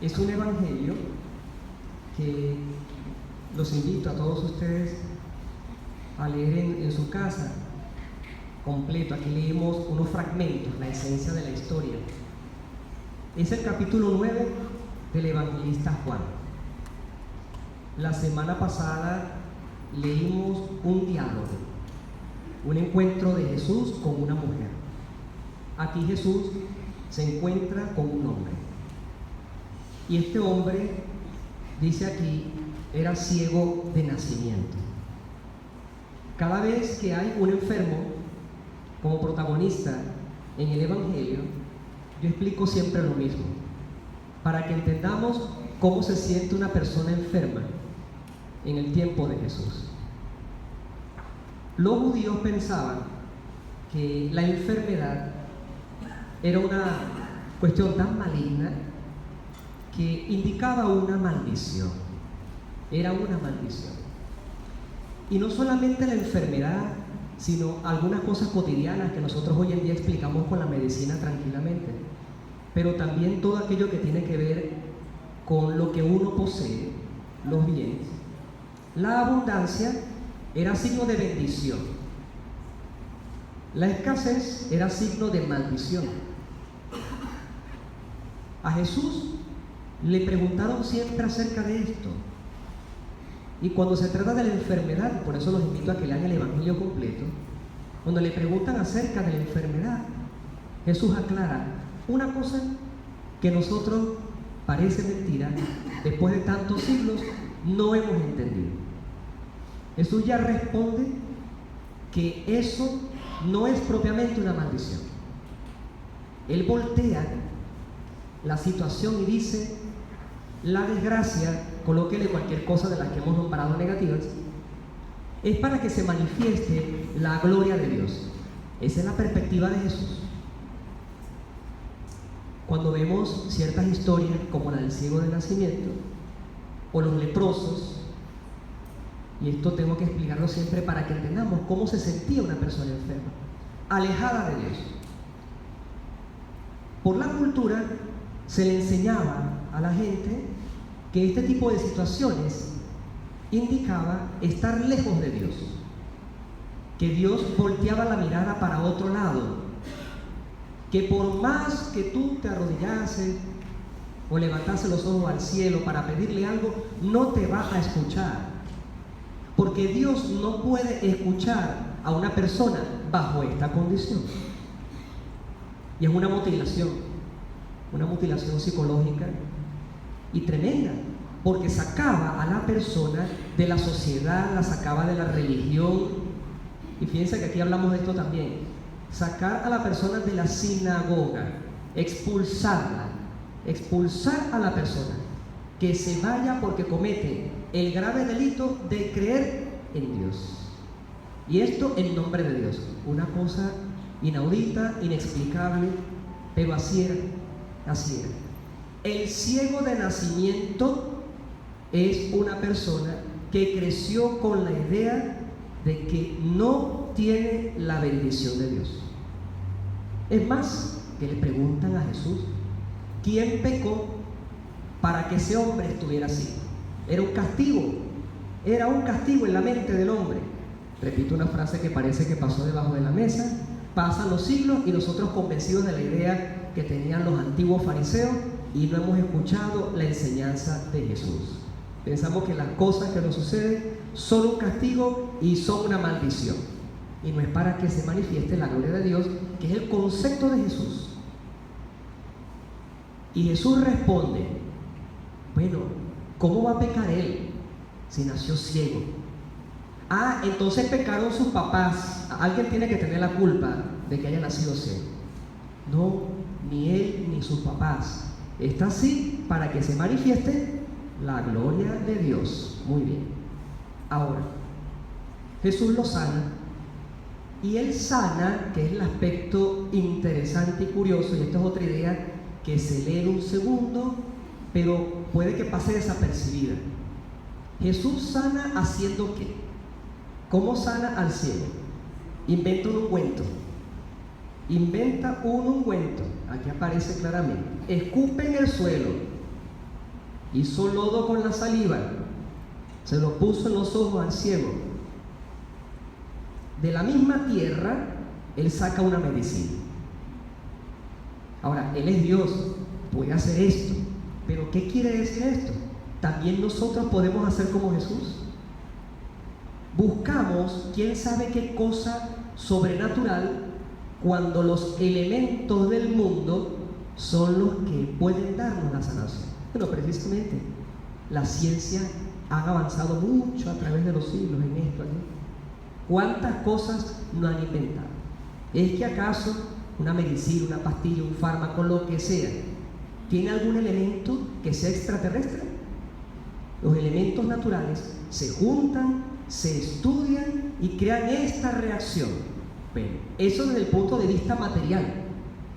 Es un evangelio que los invito a todos ustedes a leer en su casa completo. Aquí leemos unos fragmentos, la esencia de la historia. Es el capítulo 9 del evangelista Juan. La semana pasada leímos un diálogo, un encuentro de Jesús con una mujer. Aquí Jesús se encuentra con un hombre. Y este hombre, dice aquí, era ciego de nacimiento. Cada vez que hay un enfermo como protagonista en el evangelio, yo explico siempre lo mismo, para que entendamos cómo se siente una persona enferma en el tiempo de Jesús. Los judíos pensaban que la enfermedad era una cuestión tan maligna que indicaba una maldición. Era una maldición. Y no solamente la enfermedad, sino algunas cosas cotidianas que nosotros hoy en día explicamos con la medicina tranquilamente, pero también todo aquello que tiene que ver con lo que uno posee, los bienes. La abundancia era signo de bendición. La escasez era signo de maldición. A Jesús le preguntaron siempre acerca de esto. Y cuando se trata de la enfermedad, por eso los invito a que lean el Evangelio completo, cuando le preguntan acerca de la enfermedad, Jesús aclara una cosa que nosotros, parece mentira, después de tantos siglos, no hemos entendido. Jesús ya responde que eso no es propiamente una maldición. Él voltea la situación y dice: la desgracia, colóquele cualquier cosa de las que hemos nombrado negativas, es para que se manifieste la gloria de Dios. Esa es la perspectiva de Jesús. Cuando vemos ciertas historias como la del ciego de nacimiento o los leprosos, y esto tengo que explicarlo siempre para que entendamos cómo se sentía una persona enferma, alejada de Dios. Por la cultura se le enseñaba a la gente que este tipo de situaciones indicaba estar lejos de Dios, que Dios volteaba la mirada para otro lado, que por más que tú te arrodillases o levantases los ojos al cielo para pedirle algo, no te va a escuchar, porque Dios no puede escuchar a una persona bajo esta condición. Y es una mutilación psicológica y tremenda, porque sacaba a la persona de la sociedad, la sacaba de la religión. Y fíjense que aquí hablamos de esto también: sacar a la persona de la sinagoga, expulsar a la persona, que se vaya porque comete el grave delito de creer en Dios. Y esto en nombre de Dios, una cosa inaudita, inexplicable, pero así era. El ciego de nacimiento es una persona que creció con la idea de que no tiene la bendición de Dios. Es más, que le preguntan a Jesús: ¿quién pecó para que ese hombre estuviera así? Era un castigo en la mente del hombre. Repito una frase que parece que pasó debajo de la mesa. Pasan los siglos y nosotros convencidos de la idea que tenían los antiguos fariseos, y no hemos escuchado la enseñanza de Jesús. Pensamos que las cosas que nos suceden son un castigo y son una maldición, y no es para que se manifieste la gloria de Dios, que es el concepto de Jesús. Y Jesús responde: bueno, ¿cómo va a pecar él si nació ciego? Entonces pecaron sus papás. Alguien tiene que tener la culpa de que haya nacido ciego. No, ni él ni sus papás. Está así para que se manifieste la gloria de Dios. Muy bien. Ahora, Jesús lo sana. Y él sana, que es el aspecto interesante y curioso, y esta es otra idea que se lee en un segundo, pero puede que pase desapercibida. Jesús sana haciendo ¿qué? ¿Cómo sana al ciego? Inventa un ungüento. Aquí aparece claramente. Escupe en el suelo, hizo lodo con la saliva, se lo puso en los ojos al ciego. De la misma tierra, Él saca una medicina. Ahora, Él es Dios, puede hacer esto, pero ¿qué quiere decir esto? También nosotros podemos hacer como Jesús. Buscamos quién sabe qué cosa sobrenatural cuando los elementos del mundo son los que pueden darnos la sanación. Bueno, precisamente la ciencia ha avanzado mucho a través de los siglos en esto. ¿Cuántas cosas no han inventado? ¿Es que acaso una medicina, una pastilla, un fármaco, lo que sea, tiene algún elemento que sea extraterrestre? Los elementos naturales se juntan, se estudian y crean esta reacción. Bueno, eso desde el punto de vista material.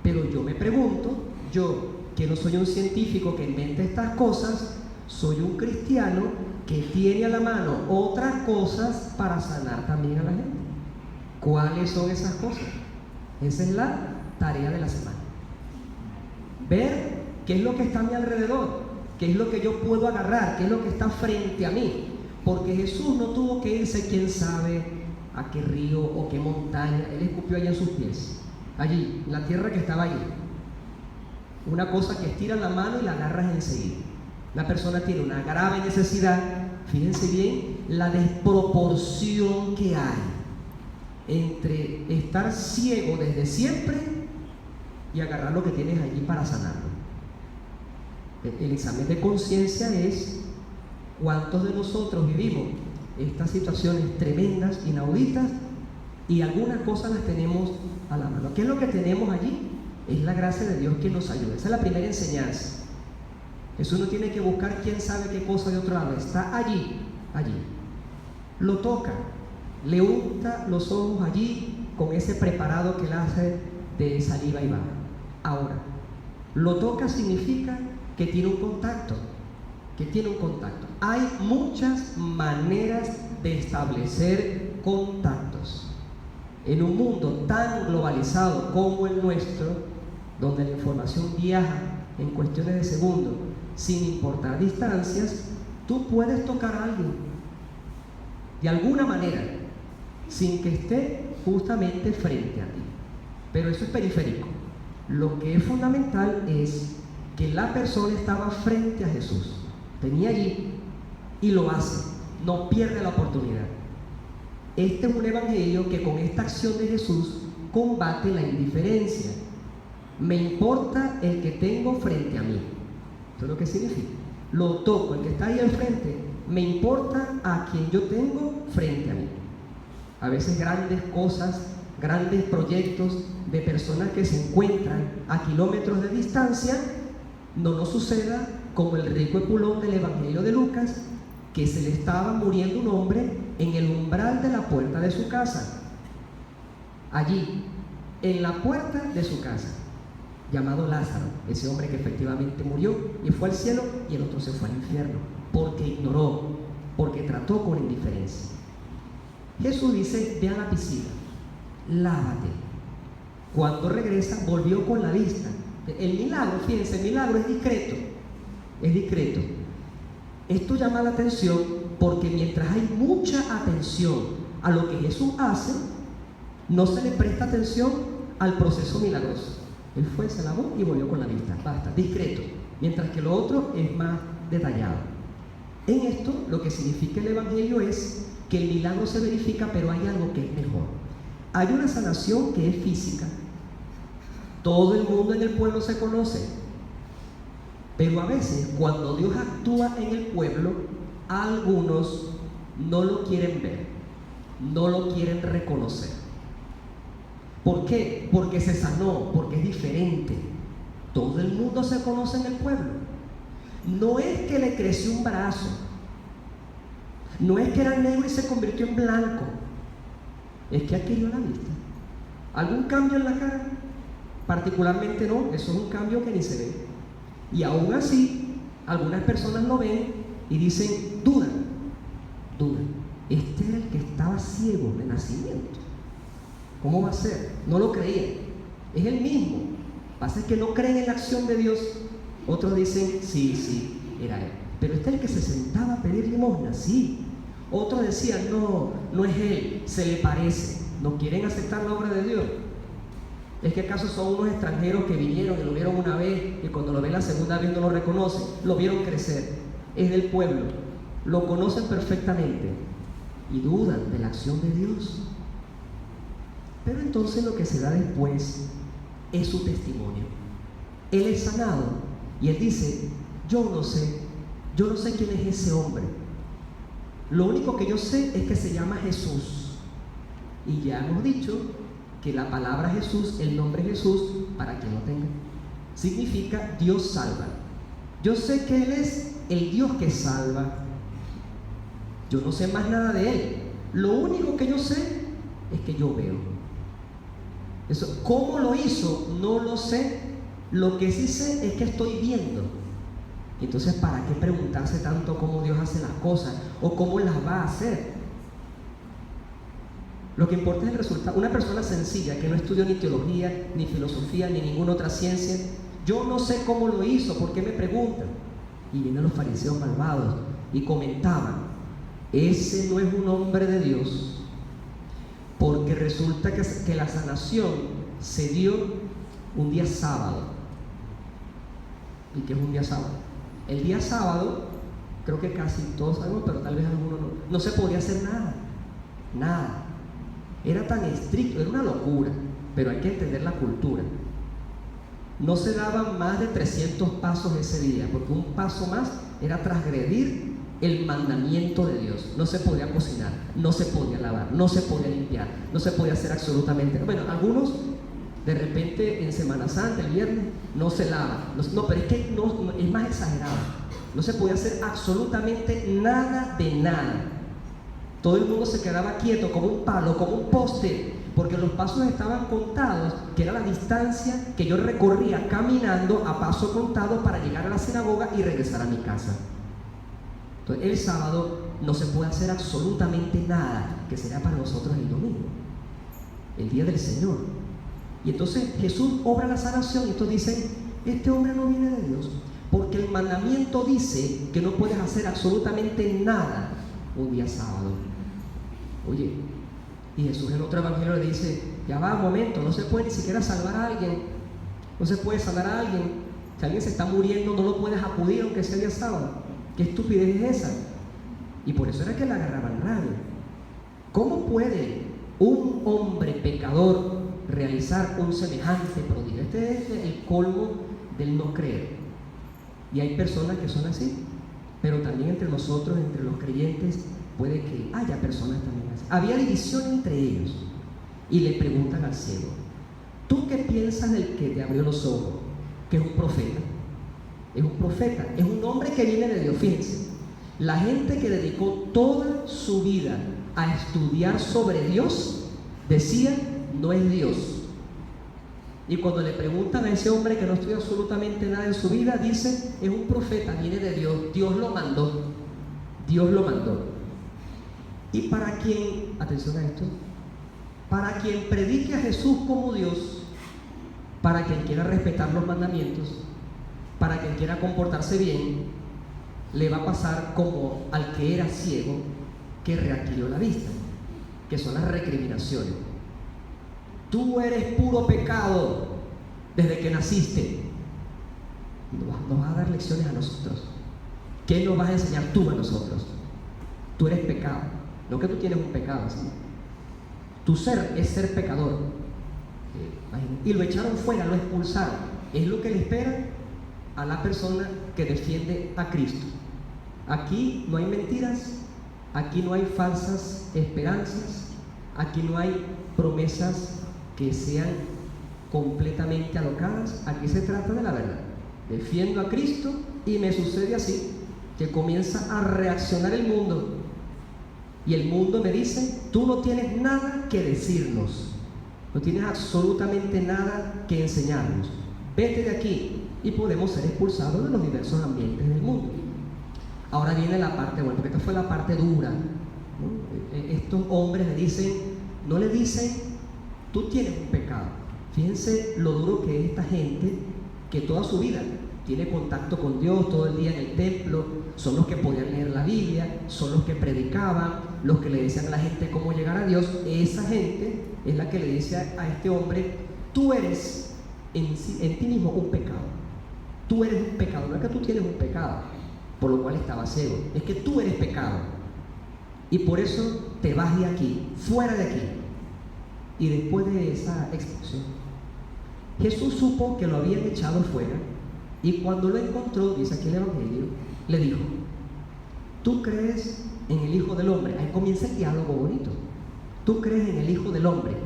Pero yo me pregunto, yo que no soy un científico que inventa estas cosas, soy un cristiano que tiene a la mano otras cosas para sanar también a la gente. ¿Cuáles son esas cosas? Esa es la tarea de la semana. Ver qué es lo que está a mi alrededor, qué es lo que yo puedo agarrar, qué es lo que está frente a mí. Porque Jesús no tuvo que irse quién sabe a qué río o qué montaña. Él escupió allá en sus pies, allí, en la tierra que estaba allí. Una cosa que estiras la mano y la agarras enseguida. Una persona tiene una grave necesidad. Fíjense bien la desproporción que hay entre estar ciego desde siempre y agarrar lo que tienes allí para sanarlo. El examen de conciencia es cuántos de nosotros vivimos estas situaciones tremendas, inauditas, y algunas cosas las tenemos a la mano. ¿Qué es lo que tenemos allí? Es la gracia de Dios que nos ayuda. Esa es la primera enseñanza. Jesús no tiene que buscar quién sabe qué cosa de otro lado. Está allí, allí. Lo toca, le unta los ojos allí con ese preparado que él hace de saliva y baba. Ahora, lo toca significa que tiene un contacto. Que tiene un contacto. Hay muchas maneras de establecer contactos. En un mundo tan globalizado como el nuestro, donde la información viaja en cuestiones de segundos, sin importar distancias, tú puedes tocar a alguien de alguna manera, sin que esté justamente frente a ti. Pero eso es periférico. Lo que es fundamental es que la persona estaba frente a Jesús, tenía allí, y lo hace, no pierde la oportunidad. Este es un evangelio que con esta acción de Jesús combate la indiferencia. Me importa el que tengo frente a mí. Eso es lo que significa. Lo toco, el que está ahí al frente, me importa a quien yo tengo frente a mí. A veces grandes cosas, grandes proyectos de personas que se encuentran a kilómetros de distancia, no nos suceda como el rico Epulón del Evangelio de Lucas, que se le estaba muriendo un hombre en el umbral de la puerta de su casa. Allí, en la puerta de su casa, llamado Lázaro, ese hombre que efectivamente murió y fue al cielo, y el otro se fue al infierno, porque ignoró, porque trató con indiferencia. Jesús dice: ve a la piscina, lávate. Cuando regresa, volvió con la vista. El milagro, fíjense, el milagro es discreto. Es discreto. Esto llama la atención porque mientras hay mucha atención a lo que Jesús hace, no se le presta atención al proceso milagroso. Él fue, se lavó y volvió con la vista. Basta, discreto. Mientras que lo otro es más detallado. En esto, lo que significa el Evangelio es que el milagro se verifica, pero hay algo que es mejor. Hay una sanación que es física. Todo el mundo en el pueblo se conoce. Pero a veces, cuando Dios actúa en el pueblo, algunos no lo quieren ver, no lo quieren reconocer. ¿Por qué? Porque se sanó, porque es diferente. Todo el mundo se conoce en el pueblo. No es que le creció un brazo, no es que era negro y se convirtió en blanco, es que adquirió la vista. ¿Algún cambio en la cara? Particularmente no, eso es un cambio que ni se ve. Y aún así, algunas personas lo ven y dicen, dudan. Este era el que estaba ciego de nacimiento. ¿Cómo va a ser? No lo creían. Es el mismo. Pasa es que no creen en la acción de Dios. Otros dicen, sí, era él. Pero este es el que se sentaba a pedir limosna, sí. Otros decían, no, no es él, se le parece. ¿No quieren aceptar la obra de Dios? ¿Es que acaso son unos extranjeros que vinieron y lo vieron una vez y cuando lo ven la segunda vez no lo reconocen? Lo vieron crecer, es del pueblo, lo conocen perfectamente y dudan de la acción de Dios. Pero entonces lo que se da después es su testimonio. Él es sanado y él dice, yo no sé quién es ese hombre. Lo único que yo sé es que se llama Jesús. Y ya hemos dicho que la palabra Jesús, el nombre Jesús, para quien lo tenga, significa Dios salva. Yo sé que Él es el Dios que salva. Yo no sé más nada de Él. Lo único que yo sé es que yo veo. Eso, ¿cómo lo hizo? No lo sé. Lo que sí sé es que estoy viendo. Entonces, ¿para qué preguntarse tanto cómo Dios hace las cosas o cómo las va a hacer? Lo que importa es el resultado. Una persona sencilla que no estudió ni teología, ni filosofía, ni ninguna otra ciencia, yo no sé cómo lo hizo, ¿por qué me preguntan? Y vienen los fariseos malvados y comentaban, ese no es un hombre de Dios, porque resulta que la sanación se dio un día sábado. ¿Y qué es un día sábado? El día sábado, creo que casi todos sabemos, pero tal vez algunos no se podía hacer nada. Era tan estricto, era una locura, pero hay que entender la cultura. No se daban más de 300 pasos ese día, porque un paso más era transgredir el mandamiento de Dios. No se podía cocinar, no se podía lavar, no se podía limpiar, no se podía hacer absolutamente. Bueno, algunos de repente en Semana Santa, el viernes, no se lavan. No, pero es que no, es más exagerado. No se podía hacer absolutamente nada de nada. Todo el mundo se quedaba quieto como un palo, como un poste, porque los pasos estaban contados, que era la distancia que yo recorría caminando a paso contado para llegar a la sinagoga y regresar a mi casa. Entonces, el sábado no se puede hacer absolutamente nada, que será para nosotros el domingo, el día del Señor. Y entonces Jesús obra la sanación y entonces dicen, este hombre no viene de Dios, porque el mandamiento dice que no puedes hacer absolutamente nada un día sábado. Oye, y Jesús en otro evangelio le dice, ya va, un momento, no se puede ni siquiera salvar a alguien, no se puede sanar a alguien, si alguien se está muriendo no lo puedes acudir aunque sea día sábado. ¿Qué estupidez es esa? Y por eso era que la agarraban rabia. ¿Cómo puede un hombre pecador realizar un semejante prodigio? Este es el colmo del no creer. Y hay personas que son así, pero también entre nosotros, entre los creyentes, puede que haya personas también así. Había división entre ellos y le preguntan al ciego, ¿tú qué piensas del que te abrió los ojos? Que es un profeta. Es un profeta, es un hombre que viene de Dios. Fíjense, la gente que dedicó toda su vida a estudiar sobre Dios decía, no es Dios. Y cuando le preguntan a ese hombre que no estudia absolutamente nada en su vida, dice, es un profeta, viene de Dios, Dios lo mandó. Dios lo mandó. Y para quien, atención a esto, para quien predique a Jesús como Dios, para quien quiera respetar los mandamientos, para quien quiera comportarse bien, le va a pasar como al que era ciego, que readquirió la vista, que son las recriminaciones. Tú eres puro pecado desde que naciste. Nos vas a dar lecciones a nosotros. ¿Qué nos vas a enseñar tú a nosotros? Tú eres pecado, no que tú tienes un pecado, ¿sí? Tu ser es ser pecador. Y lo echaron fuera, lo expulsaron. Es lo que le espera a la persona que defiende a Cristo. Aquí no hay mentiras, aquí no hay falsas esperanzas, aquí no hay promesas que sean completamente alocadas. Aquí se trata de la verdad. Defiendo a Cristo y me sucede así, que comienza a reaccionar el mundo y el mundo me dice, tú no tienes nada que decirnos, no tienes absolutamente nada que enseñarnos, vete de aquí. Y podemos ser expulsados de los diversos ambientes del mundo. Ahora viene la parte buena, porque esta fue la parte dura, ¿no? Estos hombres no le dicen, tú tienes un pecado. Fíjense lo duro que es esta gente, que toda su vida tiene contacto con Dios todo el día en el templo, son los que podían leer la Biblia, son los que predicaban, los que le decían a la gente cómo llegar a Dios. Esa gente es la que le dice a este hombre: tú eres en ti mismo un pecado, tú eres un pecado, no es que tú tienes un pecado por lo cual estabas ciego, es que tú eres pecado y por eso te vas de aquí, fuera de aquí. Y después de esa expulsión, Jesús supo que lo habían echado fuera, y cuando lo encontró, dice aquí el Evangelio, le dijo: ¿tú crees en el Hijo del Hombre? Ahí comienza el diálogo bonito. ¿Tú crees en el Hijo del Hombre?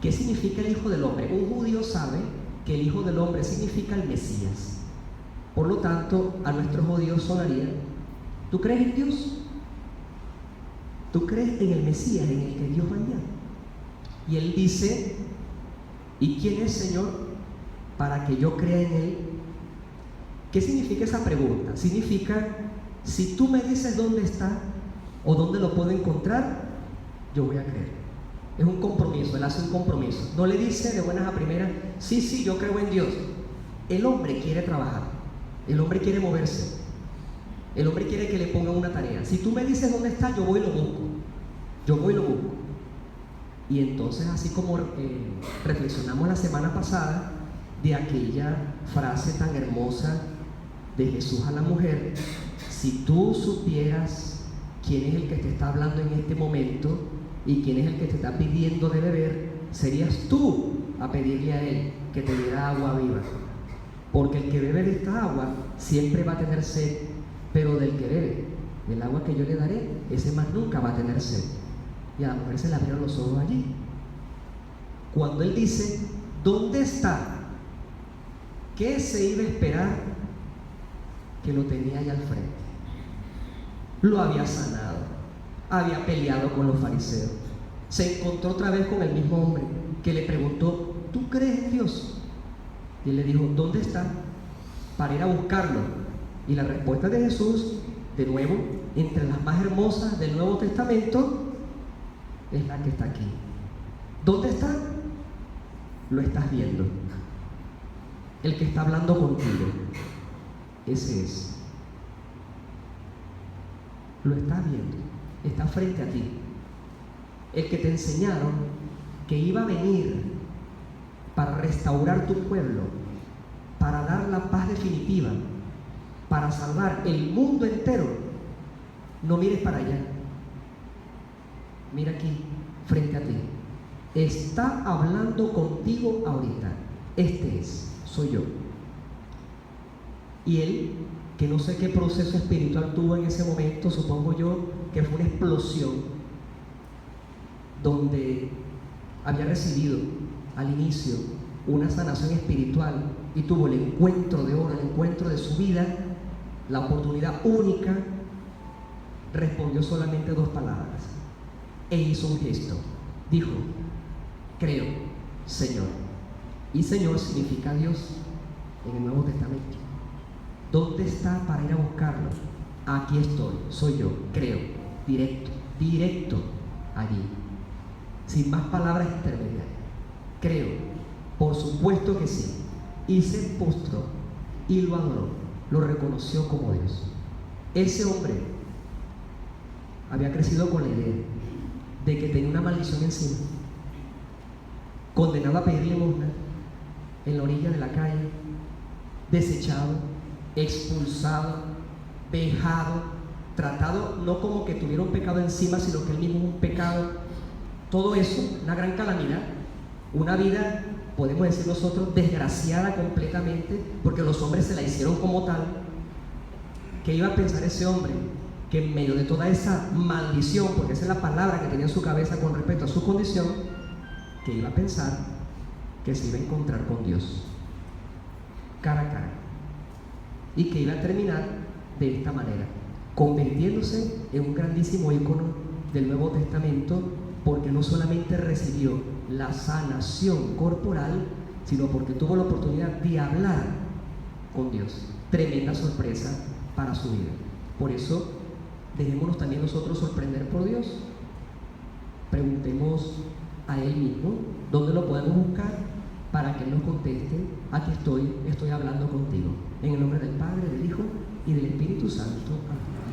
¿Qué significa el Hijo del Hombre? Un judío sabe que el Hijo del Hombre significa el Mesías. Por lo tanto, a nuestros judíos sonaría: ¿tú crees en Dios? ¿Tú crees en el Mesías, en el que Dios va a enviar? Y él dice: ¿y quién es, Señor, para que yo crea en él? ¿Qué significa esa pregunta? Significa: si tú me dices dónde está o dónde lo puedo encontrar, yo voy a creer. Es un compromiso, él hace un compromiso. No le dice de buenas a primeras: sí, yo creo en Dios. El hombre quiere trabajar, el hombre quiere moverse, el hombre quiere que le pongan una tarea. Si tú me dices dónde está, yo voy y lo busco. Yo voy y lo busco. Y entonces, así como reflexionamos la semana pasada de aquella frase tan hermosa de Jesús a la mujer: si tú supieras quién es el que te está hablando en este momento y quién es el que te está pidiendo de beber, serías tú a pedirle a él que te diera agua viva. Porque el que bebe de esta agua siempre va a tener sed, pero del que bebe del agua que yo le daré, ese más nunca va a tener sed. Y a la mujer se le abrieron los ojos allí. Cuando él dice: ¿dónde está? ¿Qué se iba a esperar? Que lo tenía allá al frente. Lo había sanado, había peleado con los fariseos, se encontró otra vez con el mismo hombre que le preguntó: ¿tú crees en Dios? Y él le dijo: ¿dónde está? Para ir a buscarlo. Y la respuesta de Jesús, de nuevo, entre las más hermosas del Nuevo Testamento, es la que está aquí. ¿Dónde está? Lo estás viendo. El que está hablando contigo, ese es. Lo estás viendo, está frente a ti. El que te enseñaron que iba a venir para restaurar tu pueblo, para dar la paz definitiva, para salvar el mundo entero. No mires para allá, mira aquí, frente a ti. Está hablando contigo ahorita. Este es, soy yo. Y él, que no sé qué proceso espiritual tuvo en ese momento, supongo yo que fue una explosión, donde había recibido al inicio una sanación espiritual y tuvo el encuentro de oro, el encuentro de su vida, la oportunidad única. Respondió solamente 2 palabras e hizo un gesto. Dijo: creo, Señor. Y Señor significa Dios en el Nuevo Testamento. ¿Dónde está para ir a buscarlo? Aquí estoy, soy yo, creo. Directo allí, sin más palabras intermediarias. Creo, por supuesto que sí. Y se postró y lo adoró, lo reconoció como Dios. Ese hombre había crecido con la idea de que tenía una maldición encima, condenado a pedir limosna en la orilla de la calle, desechado, expulsado, vejado, tratado no como que tuviera un pecado encima, sino que él mismo es un pecado. Todo eso, una gran calamidad, una vida, podemos decir nosotros, desgraciada completamente, porque los hombres se la hicieron como tal. ¿Qué iba a pensar ese hombre? Que en medio de toda esa maldición, porque esa es la palabra que tenía en su cabeza con respecto a su condición, que iba a pensar que se iba a encontrar con Dios cara a cara, y que iba a terminar de esta manera, convirtiéndose en un grandísimo ícono del Nuevo Testamento, porque no solamente recibió la sanación corporal, sino porque tuvo la oportunidad de hablar con Dios. Tremenda sorpresa para su vida. Por eso, dejémonos también nosotros sorprender por Dios. Preguntemos a Él mismo dónde lo podemos buscar para que Él nos conteste aquí estoy hablando contigo. En el nombre del Padre, del Hijo y del Espíritu Santo. Amén.